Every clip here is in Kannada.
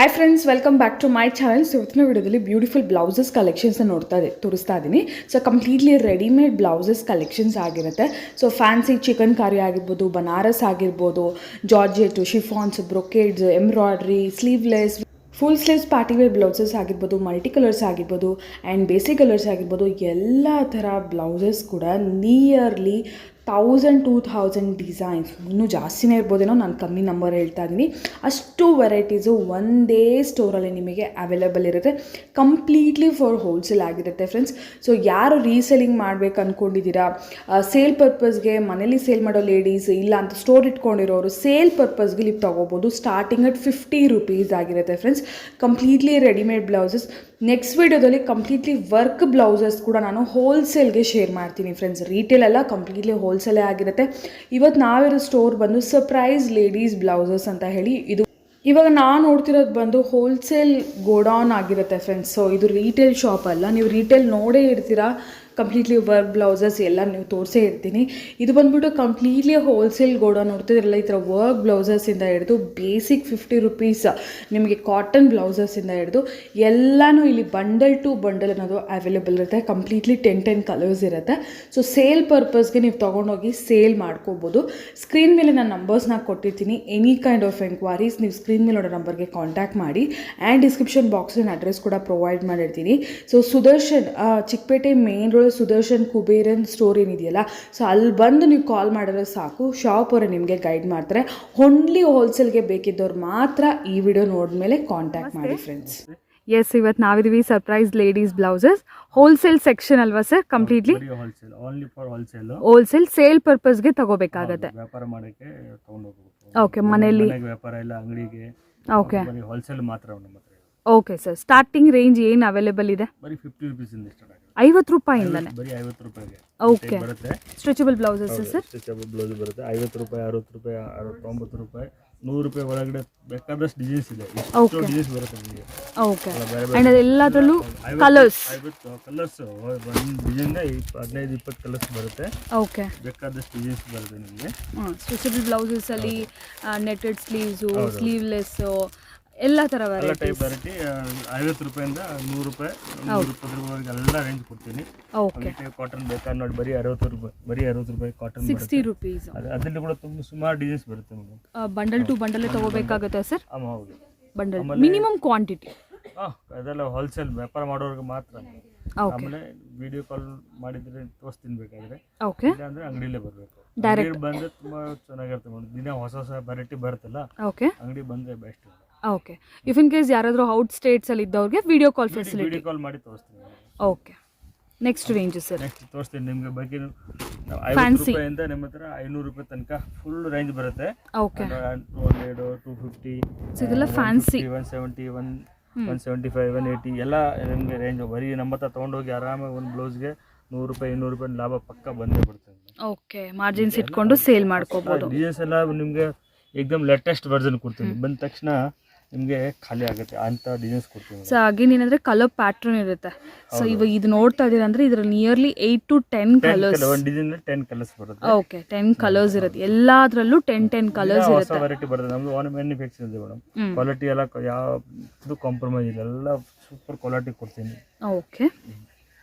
Hi friends, welcome back to my channel. So ಇವತ್ತಿನ ವಿಡಿಯೋದಲ್ಲಿ ಬ್ಯೂಟಿಫುಲ್ ಬ್ಲೌಸಸ್ ಕಲೆಕ್ಷನ್ಸ್ನ ತೋರಿಸ್ತಾ ಇದ್ದೀನಿ. So completely readymade blouses collections ಆಗಿರುತ್ತೆ. ಸೊ ಫ್ಯಾನ್ಸಿ ಚಿಕನ್ ಕಾರಿ ಆಗಿರ್ಬೋದು, ಬನಾರಸ್ ಆಗಿರ್ಬೋದು, georgette, chiffons, brocades, embroidery, sleeveless, full sleeves partywear blouses ಆಗಿರ್ಬೋದು, ಮಲ್ಟಿ ಕಲರ್ಸ್ ಆಗಿರ್ಬೋದು ಆ್ಯಂಡ್ ಬೇಸಿಕ್ ಕಲರ್ಸ್ ಆಗಿರ್ಬೋದು, ಎಲ್ಲ ಥರ ಬ್ಲೌಸಸ್ ಕೂಡ ನಿಯರ್ಲಿ 1000-2000 ಡಿಸೈನ್ಸ್, ಇನ್ನೂ ಜಾಸ್ತಿನೇ ಇರ್ಬೋದೇನೋ, ನಾನು ಕಮ್ಮಿ ನಂಬರ್ ಹೇಳ್ತಾ ಇದ್ದೀನಿ. ಅಷ್ಟು ವೆರೈಟೀಸು ಒಂದೇ ಸ್ಟೋರಲ್ಲಿ ನಿಮಗೆ ಅವೈಲೇಬಲ್ ಇರುತ್ತೆ. ಕಂಪ್ಲೀಟ್ಲಿ ಫಾರ್ ಹೋಲ್ಸೇಲ್ ಆಗಿರುತ್ತೆ ಫ್ರೆಂಡ್ಸ್. ಸೊ ಯಾರು ರೀಸೇಲಿಂಗ್ ಮಾಡಬೇಕು ಅಂದ್ಕೊಂಡಿದ್ದೀರಾ, ಸೇಲ್ ಪರ್ಪಸ್ಗೆ ಮನೇಲಿ ಸೇಲ್ ಮಾಡೋ ಲೇಡೀಸ್, ಇಲ್ಲ ಅಂತ ಸ್ಟೋರ್ ಇಟ್ಕೊಂಡಿರೋರು ಸೇಲ್ ಪರ್ಪಸ್ಗೆ ನೀವು ತೊಗೋಬೋದು. ಸ್ಟಾರ್ಟಿಂಗ್ ಅಟ್ 50 ರೂಪೀಸ್ ಆಗಿರುತ್ತೆ friends. Completely readymade blouses. Next ವಿಡಿಯೋದಲ್ಲಿ ಕಂಪ್ಲೀಟ್ಲಿ ವರ್ಕ್ ಬ್ಲೌಸಸ್ ಕೂಡ ನಾನು ಹೋಲ್ಸೇಲ್ಗೆ ಶೇರ್ ಮಾಡ್ತೀನಿ ಫ್ರೆಂಡ್ಸ್. ರೀಟೇಲ್ ಎಲ್ಲ ಕಂಪ್ಲೀಟ್ಲಿ ಹೋಲ್ಸೇಲೇ ಆಗಿರುತ್ತೆ. ಇವತ್ತು ನಾವಿರೋ ಸ್ಟೋರ್ ಬಂದು ಸರ್ಪ್ರೈಸ್ ಲೇಡೀಸ್ ಬ್ಲೌಸಸ್ ಅಂತ ಹೇಳಿ, ಇದು ಇವಾಗ ನಾನು ನೋಡ್ತಿರೋದು ಬಂದು ಹೋಲ್ಸೇಲ್ ಗೋಡೌನ್ ಆಗಿರುತ್ತೆ ಫ್ರೆಂಡ್ಸ್. ಸೊ ಇದು ರೀಟೇಲ್ ಶಾಪ್ ಅಲ್ಲ, ನೀವು ರೀಟೇಲ್ ನೋಡೇ ಇರ್ತೀರಾ. ಕಂಪ್ಲೀಟ್ಲಿ ವರ್ಕ್ ಬ್ಲೌಸಸ್ ಎಲ್ಲ ನೀವು ತೋರಿಸೇ ಇರ್ತೀನಿ. ಇದು ಬಂದ್ಬಿಟ್ಟು ಕಂಪ್ಲೀಟ್ಲಿ ಹೋಲ್ಸೇಲ್ ಗೋಡೌನ್ ನೋಡ್ತಿದ್ರಲ್ಲ. ಈ ಥರ ವರ್ಕ್ ಬ್ಲೌಸಸ್ಸಿಂದ ಹಿಡಿದು ಬೇಸಿಕ್ 50 ರೂಪೀಸ್ ನಿಮಗೆ ಕಾಟನ್ ಬ್ಲೌಸಸ್ಸಿಂದ ಹಿಡಿದು ಎಲ್ಲನೂ ಇಲ್ಲಿ ಬಂಡಲ್ ಟು ಬಂಡಲ್ ಅನ್ನೋದು ಅವೈಲೇಬಲ್ ಇರುತ್ತೆ. ಕಂಪ್ಲೀಟ್ಲಿ 10 ಕಲರ್ಸ್ ಇರುತ್ತೆ. ಸೊ ಸೇಲ್ ಪರ್ಪಸ್ಗೆ ನೀವು ತೊಗೊಂಡೋಗಿ ಸೇಲ್ ಮಾಡ್ಕೋಬೋದು. ಸ್ಕ್ರೀನ್ ಮೇಲೆ ನಾನು ನಂಬರ್ಸ್ನ ಕೊಟ್ಟಿರ್ತೀನಿ. ಎನಿ ಕೈಂಡ್ ಆಫ್ ಎಂಕ್ವೈರೀಸ್ ನೀವು ಸ್ಕ್ರೀನ್ ಮೇಲೆ ನೋಡೋ ನಂಬರ್ಗೆ ಕಾಂಟ್ಯಾಕ್ಟ್ ಮಾಡಿ. ಆ್ಯಂಡ್ ಡಿಸ್ಕ್ರಿಪ್ಷನ್ ಬಾಕ್ಸಲ್ಲಿ ಅಡ್ರೆಸ್ ಕೂಡ ಪ್ರೊವೈಡ್ ಮಾಡಿರ್ತೀನಿ. So Sudarshan, Chickpet main road Sudarshan Kuberan store ಏನಿದೆಯಲ್ಲ, ಸೊ ಅಲ್ಲಿ ಬಂದು ನೀವು ಕಾಲ್ ಮಾಡಿದ್ರೆ ಸಾಕು, ಶಾಪ್ ಅವರು ನಿಮಗೆ ಗೈಡ್ ಮಾಡ್ತಾರೆ. ಓನ್ಲಿ ಹೋಲ್ಸೇಲ್ಗೆ ಬೇಕಿದ್ದವ್ರು ಮಾತ್ರ ಈ ವಿಡಿಯೋ ನೋಡಿದ್ಮೇಲೆ ಕಾಂಟ್ಯಾಕ್ಟ್ ಮಾಡಿ ಫ್ರೆಂಡ್ಸ್. ಎಸ್, ಇವತ್ತು ನಾವಿದೀವಿ surprise ladies blouses wholesale section ಅಲ್ವಾ ಸರ್? ಕಂಪ್ಲೀಟ್ಲಿ ಹೋಲ್ಸೇಲ್ ಸೇಲ್ ಪರ್ಪಸ್ಗೆ ತಗೋಬೇಕಾಗತ್ತೆ. ವ್ಯಾಪಾರ ಮಾಡಕ್ಕೆ ತಗೊಂಡೋಗ್ಬೇಕು. ಓಕೆ, ಮನೆಯಲ್ಲಿ ವ್ಯಾಪಾರ ಇಲ್ಲ, ಅಂಗಡಿಗೆ. ಓಕೆ, ಹೋಲ್ಸೇಲ್ ಮಾತ್ರ ನಮ್ಮ ಹತ್ರ. Okay sir. ಸ್ಟಾರ್ಟಿಂಗ್ ರೇಂಜ್ ಏನು ಅವೈಲೇಬಲ್ ಇದೆ? ಬರೀ 50 ರೂಪೀಸ್ ಇಂದ ಸ್ಟಾರ್ಟ್ ಆಗುತ್ತೆ. 50 ರೂಪಾಯಿಂದನೇ ಬರೀ 50 ರೂಪಾಯಿಗೆ ಓಕೆ ಬರುತ್ತೆ. Stretchable blouses sir? Stretchable blouse ಬರುತ್ತೆ 50 ರೂಪಾಯಿ, 60 ರೂಪಾಯಿ, 90 ರೂಪಾಯಿ, 100 ರೂಪಾಯಿ ಒಳಗಡೆ ಬೇಕಾದಷ್ಟು ಡಿಸೈನ್ಸ್ ಇದೆ. ಇಷ್ಟು ಡಿಸೈನ್ಸ್ ಬರುತ್ತೆ ನಿಮಗೆ. ಓಕೆ, ಅಂಡ್ ಅದೆಲ್ಲದರಲ್ಲೂ ಕಲರ್ಸ್ ಕಲರ್ಸ್ ಒಂದು ಡಿಸೈನ್ 15-20 ಕಲರ್ಸ್ ಬರುತ್ತೆ. ಓಕೆ, ಬೇಕಾದಷ್ಟು ಡಿಸೈನ್ಸ್ ಬರುತ್ತೆ ನಿಮಗೆ. ಸ್ಟ್ರೆಚಬಲ್ ಬ್ಲೌಸಸ್ ಅಲ್ಲಿ ನೆಟೆಡ್ ಸ್ಲೀವ್ಸು, ಸ್ಲೀವ್ಲೆಸ್ ಎಲ್ಲ ಥರ ಟೈಪ್ ವೆರೈಟಿ 50 ರೂಪಾಯಿಂದ 100 ರೂಪಾಯಿ, 120 ರೂಪಾಯಿವರೆಗೆ ಎಲ್ಲ ರೇಂಜ್ ಕೊಡ್ತೀನಿ. ಓಕೆ, ಕಾಟನ್ ಬೇಕಾದ್ರೆ ನೋಡಿ, ಬರೀ 60 ರೂಪಾಯಿ, ಬರೀ 60 ರೂಪಾಯಿ ಕಾಟನ್. 60 ರೂಪೀಸ್. ಅದರಲ್ಲಿ ಕೂಡ ತುಂಬ ಸುಮಾರು ಡಿಸೈನ್ಸ್ ಬರುತ್ತೆ ಮೇಡಮ್. ಬಂಡಲ್ ಟು ಬಂಡಲ್ ತಗೋಬೇಕಾಗುತ್ತೆ ಸರ್? ಹೌದು, ಬಂಡಲ್ ಮಿನಿಮಮ್ ಕ್ವಾಂಟಿಟಿ. ಅದೆಲ್ಲ ಹೋಲ್ಸೇಲ್ ವ್ಯಾಪಾರ ಮಾಡೋರಿಗೆ ಮಾತ್ರ. ಓಕೆ, ಆಮೇಲೆ ವಿಡಿಯೋ ಕಾಲ್ ಮಾಡಿದ್ರೆ ತೋರಿಸ್ತೀನಿ ಬೇಕಾದ್ರೆ. ಓಕೆ, ಇಲ್ಲಾಂದ್ರೆ ಅಂಗಡಿಲೇ ಬರಬೇಕು. ಡೈರೆಕ್ಟ್ ಬಂದ್ರೆ ತುಂಬಾ ಚೆನ್ನಾಗಿರುತ್ತೆ ಮೇಡಮ್. ದಿನ ಹೊಸ ಹೊಸ ವೆರೈಟಿ ಬರುತ್ತಲ್ಲ, ಓಕೆ, ಅಂಗಡಿ ಬಂದ್ರೆ best. Okay, if in case ಯಾರಾದರೂ ಔಟ್ ಸ್ಟೇಟ್ಸ್ ಅಲ್ಲಿ ಇದ್ದವ್ರಿಗೆ video call facility. Video call ಮಾಡಿ ತೋರಿಸ್ತೀನಿ. Okay, next range sir? Next ತೋರಿಸ್ತೀನಿ ನಿಮಗೆ. ಬಗ್ಗೆ 50 ರೂಪಾಯಿಂದ ನಿಮ್ಮ ಹತ್ರ 500 ರೂಪಾಯಿ ತನಕ ಫುಲ್ ರೇಂಜ್ ಬರುತ್ತೆ. ಓಕೆ, 200, 250, ಇದೆಲ್ಲ ಫ್ಯಾನ್ಸಿ. 170, 175, 180 ಎಲ್ಲ ನಿಮಗೆ ರೇಂಜ್. ಬರೀ ನಮ್ಮ ಹತ್ರ ತೊಗೊಂಡೋಗಿ ಆರಾಮಾಗಿ ಒಂದು ಬ್ಲೌಸ್ಗೆ 100 ರೂಪಾಯಿ, 200 ರೂಪಾಯಿ ಲಾಭ ಪಕ್ಕ ಬಂದೇ ಬಿಡ್ತದೆ. ಓಕೆ, ಮಾರ್ಜಿನ್ಸ್ ಇಟ್ಕೊಂಡು ಸೇಲ್ ಮಾಡ್ಕೋಬಹುದು. ಡಿಸೈನ್ಸ್ ಎಲ್ಲ ನಿಮಗೆ ಏಕದಮ್ ಲೇಟೆಸ್ಟ್ ವರ್ಜನ್ ಕೊಡ್ತೀನಿ. ಬಂದ ತಕ್ಷಣ ನಿಮಗೆ ಖಾಲಿ ಆಗುತ್ತೆ ಅಂತ ಡಿಸೈನ್ಸ್ ಕೊಡ್ತೀನಿ. ಸೊ ಅಗೇನ್ ಏನಂದ್ರೆ ಕಲರ್ ಪ್ಯಾಟರ್ನ್ ಇರುತ್ತೆ. ಸೊ ಇವಾಗ ಇದು ನೋಡ್ತಾ ಇದೀರ ಅಂದ್ರೆ ಇದರಲ್ಲಿ ನಿಯರ್ಲಿ 8 to 10 ಕಲರ್ಸ್. ಒಂದು ಡಿಸೈನ್ 10 ಕಲರ್ಸ್ ಬರುತ್ತೆ. ಓಕೆ, 10 ಕಲರ್ಸ್ ಇರುತ್ತೆ. ಎಲ್ಲಾದ್ರಲ್ಲೂ 10 ಕಲರ್ಸ್ ಇರುತ್ತೆ. ಹೊಸ ವೆರೈಟಿ ಬರುತ್ತೆ. ನಮ್ದು ಓನ್ ಮ್ಯಾನುಫ್ಯಾಕ್ಚರ್ ಇದೆ ಮೇಡಮ್. ಕ್ವಾಲಿಟಿ ಎಲ್ಲ ಯಾವುದು ಕಾಂಪ್ರಮೈಸ್ ಇಲ್ಲ, ಎಲ್ಲ ಸೂಪರ್ ಕ್ವಾಲಿಟಿ ಕೊಡ್ತೀನಿ. ಓಕೆ,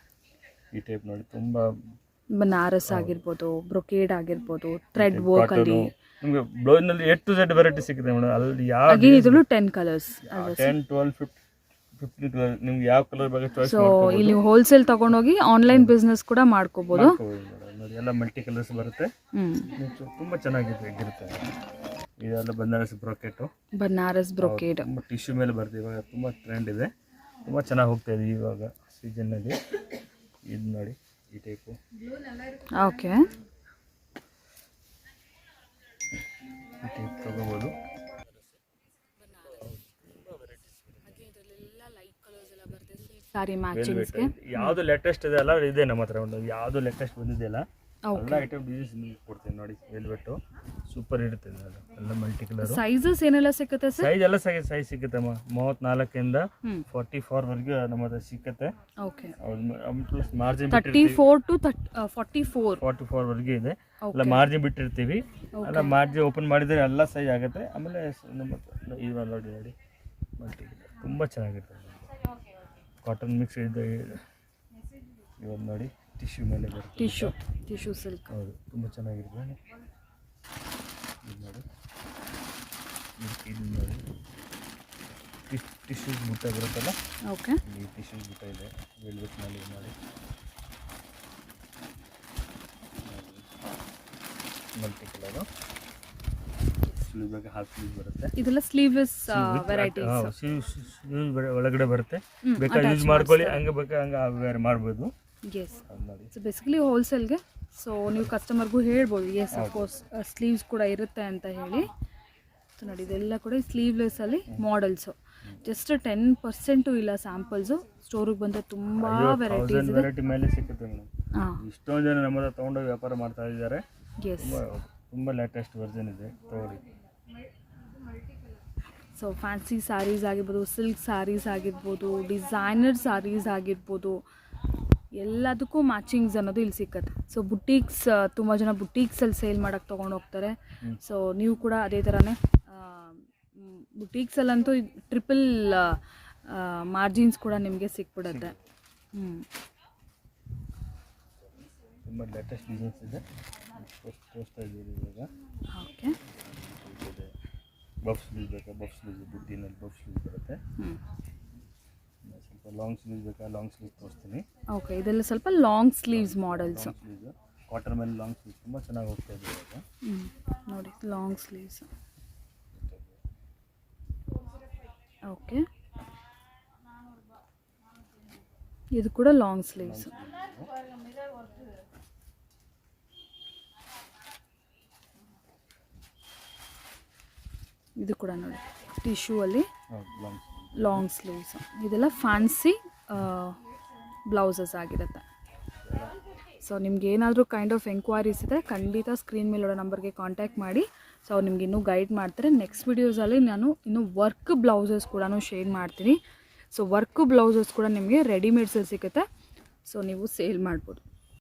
ಈ ಟೈಪ್ ನೋಡಿ, ತುಂಬಾ ಬನಾರಸ್ ಆಗಿರ್ಬೋದು, ಬ್ರೊಕೇಡ್ ಆಗಿರ್ಬೋದು, ಥ್ರೆಡ್ ವರ್ಕ್ ಅಲ್ಲಿ ನಿಮಗೆ ಬ್ಲೌಸ್ ನಲ್ಲಿ A to Z ವೆರೈಟಿ ಸಿಗುತ್ತೆ ಮೇಡಮ್. ಅಲ್ಲಿ ಯಾವ ಇದರಲ್ಲೂ 10 ಕಲರ್ಸ್, 10, 12, 15 ಕಲರ್ ನಿಮ್ಗೆ ಯಾವ ಕಲರ್ ಬಗ್ಗೆ ಚಾಯ್ಸ್ ಸೊ ಇಲ್ಲಿ ಹೋಲ್ಸೇಲ್ ತಗೊಂಡೋಗಿ ಆನ್ಲೈನ್ ಬಿಸ್ನೆಸ್ ಕೂಡ ಮಾಡ್ಕೋಬಹುದು. ನೋಡಿ, ಎಲ್ಲ ಮಲ್ಟಿ ಕಲರ್ಸ್ ಬರುತ್ತೆ. ತುಂಬಾ ಚೆನ್ನಾಗಿರುತ್ತೆ. ಇದೆಲ್ಲ Banaras brocade, Banaras brocade tissue ಮೇಲೆ ಬರುತ್ತೆ. ಇವಾಗ ತುಂಬಾ ಟ್ರೆಂಡ್ ಇದೆ, ತುಂಬಾ ಚೆನ್ನಾಗಿ ಹೋಗ್ತಾ ಇದೆ ಇವಾಗ ಸೀಸನ್ ನಲ್ಲಿ. ಇದು ನೋಡಿ, ಈ ಟೈಪು. ಓಕೆ, ತಗೋಬಹುದು. ಸಾರಿ ಮ್ಯಾಚಿಂಗ್ಸ್ಗೆ ಯಾವುದು ಲೇಟೆಸ್ಟ್ ಇದೆ ಅಲ್ಲ, ಇದೆ ನಮ್ಮ ಹತ್ರ. ಒಂದು ಯಾವುದು ಲೇಟೆಸ್ಟ್ ಬಂದಿದೆಯಲ್ಲ ಎಲ್ಲ ಐಟಮ್ ಡಿಸೈನ್ಸ್ ನಿಮಗೆ ಕೊಡ್ತೀನಿ ನೋಡಿ. ವೆಲ್ವೆಟ್ ಸೂಪರ್ ಇರುತ್ತೆ. ಎಲ್ಲ ಮಲ್ಟಿ ಕಲರ್. ಸೈಜಸ್ ಏನೆಲ್ಲ ಸಿಗುತ್ತೆ ಸರ್? ಸೈಜ್ ಎಲ್ಲ ಸೈಜ್ ಸಿಗುತ್ತೆ. 34ಇಂದ 44 ವರೆಗೆ ನಮ್ಮ ಹತ್ರ ಸಿಗುತ್ತೆ. ಓಕೆ, ಮಾರ್ಜಿನ್ 34 to 44 ವರೆಗೆ ಇದೆ. ಎಲ್ಲ ಮಾರ್ಜಿನ್ ಬಿಟ್ಟಿರ್ತೀವಿ. ಎಲ್ಲ ಮಾರ್ಜಿನ್ ಓಪನ್ ಮಾಡಿದ್ರೆ ಎಲ್ಲ ಸೈಜ್ ಆಗುತ್ತೆ. ಆಮೇಲೆ ನಮ್ಮ ಇವಾಗ ನೋಡಿ ಮಲ್ಟಿ ತುಂಬ ಚೆನ್ನಾಗಿರ್ತದೆ. ಕಾಟನ್ ಮಿಕ್ಸ್ ಇದೆ. ಇವಾಗ ನೋಡಿ ಟಿಶ್ಯೂ ಮೇಲೆ ಬರುತ್ತೆ. Tissue silk. ಹೌದು, ತುಂಬ ಚೆನ್ನಾಗಿರ್ತದೆ. ಇದು ನೋಡಿ, ಇದು ನೋಡಿ ಟಿಶ್ಯೂ ಬುಟ್ಟ ಬರುತ್ತಲ್ಲ. ಓಕೆ, ಈ ಟಿಶ್ಯೂ ಬುಟ್ಟ ಇದೆ ವೆಲ್ವೆಟ್ ಮೇಲೆ ಮಾಡಿ ಮಲ್ಟಿ ಕಲರು. ಸ್ಲೀವ್ ಬೇಕಾ ಹಾಫ್ ಸ್ಲೀವ್ ಬರುತ್ತೆ. ಇದೆಲ್ಲ ಸ್ಲೀವ್ಲೆಸ್ ವೆರೈಟೀಸ್. ಸ್ಲೀವ್ ಒಳಗಡೆ ಬರುತ್ತೆ, ಬೇಕಾದ್ರೆ ಯೂಸ್ ಮಾಡ್ಕೊಳ್ಳಿ, ಹಂಗೆ ಬೇಕಾ ಹಂಗೆ ವೇರ್ ಮಾಡ್ಬೋದು. ಎಸ್, ಸೊ ಬೇಸಿಕಲಿ ಹೋಲ್ಸೇಲ್ಗೆ. ಸೊ ನೀವು ಕಸ್ಟಮರ್ಗೂ ಹೇಳ್ಬೋದು ಎಸ್ ಅಫ್ಕೋರ್ಸ್ ಸ್ಲೀವ್ಸ್ ಕೂಡ ಇರುತ್ತೆ ಅಂತ ಹೇಳಿ. ಸೊ ನೋಡಿ, ಇದೆಲ್ಲ ಕೂಡ ಸ್ಲೀವ್ಲೆಸ್ಸಲ್ಲಿ ಮಾಡೆಲ್ಸು. ಜಸ್ಟ್ 10% ಇಲ್ಲ ಸ್ಯಾಂಪಲ್ಸು. ಸ್ಟೋರಿಗೆ ಬಂದರೆ ತುಂಬ ವೆರೈಟೀಸ್ ಇದೆ. ವೆರೈಟಿ ಮೇಲೆ ಸಿಗುತ್ತೆ ಮೇಡಮ್. ಇಷ್ಟೊಂದು ಜನ ನಮ್ಮ ಹತ್ರ ತೊಗೊಂಡೋಗಿ ವ್ಯಾಪಾರ ಮಾಡ್ತಾ ಇದ್ದಾರೆ. ಎಸ್, ತುಂಬ ಲೇಟೆಸ್ಟ್ ವರ್ಷನ್ ಇದೆ, ತಗೊಳ್ಳಿ. ಸೊ ಫ್ಯಾನ್ಸಿ ಸ್ಯಾರೀಸ್ ಆಗಿರ್ಬೋದು, ಸಿಲ್ಕ್ ಸ್ಯಾರೀಸ್ ಆಗಿರ್ಬೋದು, ಡಿಸೈನರ್ ಸ್ಯಾರೀಸ್ ಆಗಿರ್ಬೋದು, ಎಲ್ಲದಕ್ಕೂ ಮ್ಯಾಚಿಂಗ್ಸ್ ಅನ್ನೋದು ಇಲ್ಲಿ ಸಿಕ್ಕತ್ತೆ. ಸೊ ಬುಟೀಕ್ಸ್, ತುಂಬ ಜನ ಬುಟೀಕ್ಸಲ್ಲಿ ಸೇಲ್ ಮಾಡೋಕ್ಕೆ ತೊಗೊಂಡು ಹೋಗ್ತಾರೆ. ಸೊ ನೀವು ಕೂಡ ಅದೇ ಥರನೇ ಬುಟೀಕ್ಸಲ್ಲಂತೂ ಟ್ರಿಪಲ್ ಮಾರ್ಜಿನ್ಸ್ ಕೂಡ ನಿಮಗೆ ಸಿಕ್ಬಿಡುತ್ತೆ. ತುಂಬ ಲೇಟೆಸ್ಟ್ ಡಿಸೈನ್ಸ್ ಇದೆ. ತೋರಿಸ್ತಾ ಇದ್ದೀವಿ ಇವಾಗ. ಓಕೆ, ಬಫ್ ಸ್ಲೀವ್ ಬೇಕಾ ಬಫ್ ಸ್ಲೀವ್, ಬುಟ್ಟಿನಲ್ಲಿ ಬಫ್ ಸ್ಲೀವ್ ಬರುತ್ತೆ. ಸ್ವಲ್ಪ ಲಾಂಗ್ ಸ್ಲೀವ್ ಬೇಕಾ ಲಾಂಗ್ ಸ್ಲೀವ್ ತೋರಿಸ್ತೀನಿ. ಓಕೆ, ಇದೆಲ್ಲ ಸ್ವಲ್ಪ long sleeves models. Sleeve cotton ಮೇಲೆ ಲಾಂಗ್ ಸ್ಲೀವ್ ತುಂಬ ಚೆನ್ನಾಗಿ ಹೋಗ್ತಾ ಇದೆ ಇವಾಗ. ನೋಡಿ, ಲಾಂಗ್ ಸ್ಲೀವ್ಸ್. ಓಕೆ, ಇದು ಕೂಡ ಲಾಂಗ್ ಸ್ಲೀವ್ಸ್. ಇದು ಕೂಡ ನೋಡಿ ಟಿಶ್ಯೂ ಅಲ್ಲಿ ಲಾಂಗ್ ಸ್ಲೀವ್ಸ್. ಇದೆಲ್ಲ ಫ್ಯಾನ್ಸಿ ಬ್ಲೌಸಸ್ ಆಗಿರುತ್ತೆ. ಸೊ ನಿಮ್ಗೆ ಏನಾದರೂ ಕೈಂಡ್ ಆಫ್ ಎಂಕ್ವೈರೀಸ್ ಇದ್ದರೆ ಖಂಡಿತ ಸ್ಕ್ರೀನ್ ಮೇಲಿರೋ ನಂಬರ್ಗೆ ಕಾಂಟ್ಯಾಕ್ಟ್ ಮಾಡಿ. ಸೊ ಅವ್ರು ನಿಮ್ಗೆ ಇನ್ನೂ ಗೈಡ್ ಮಾಡ್ತಾರೆ. ನೆಕ್ಸ್ಟ್ ವೀಡಿಯೋಸಲ್ಲಿ ನಾನು ಇನ್ನೂ ವರ್ಕ್ ಬ್ಲೌಸಸ್ ಕೂಡ ಶೇರ್ ಮಾಡ್ತೀನಿ. ಸೊ ವರ್ಕ್ ಬ್ಲೌಸಸ್ ಕೂಡ ನಿಮಗೆ ರೆಡಿಮೇಡ್ಸಲ್ಲಿ ಸಿಗುತ್ತೆ. ಸೊ ನೀವು ಸೇಲ್ ಮಾಡ್ಬೋದು.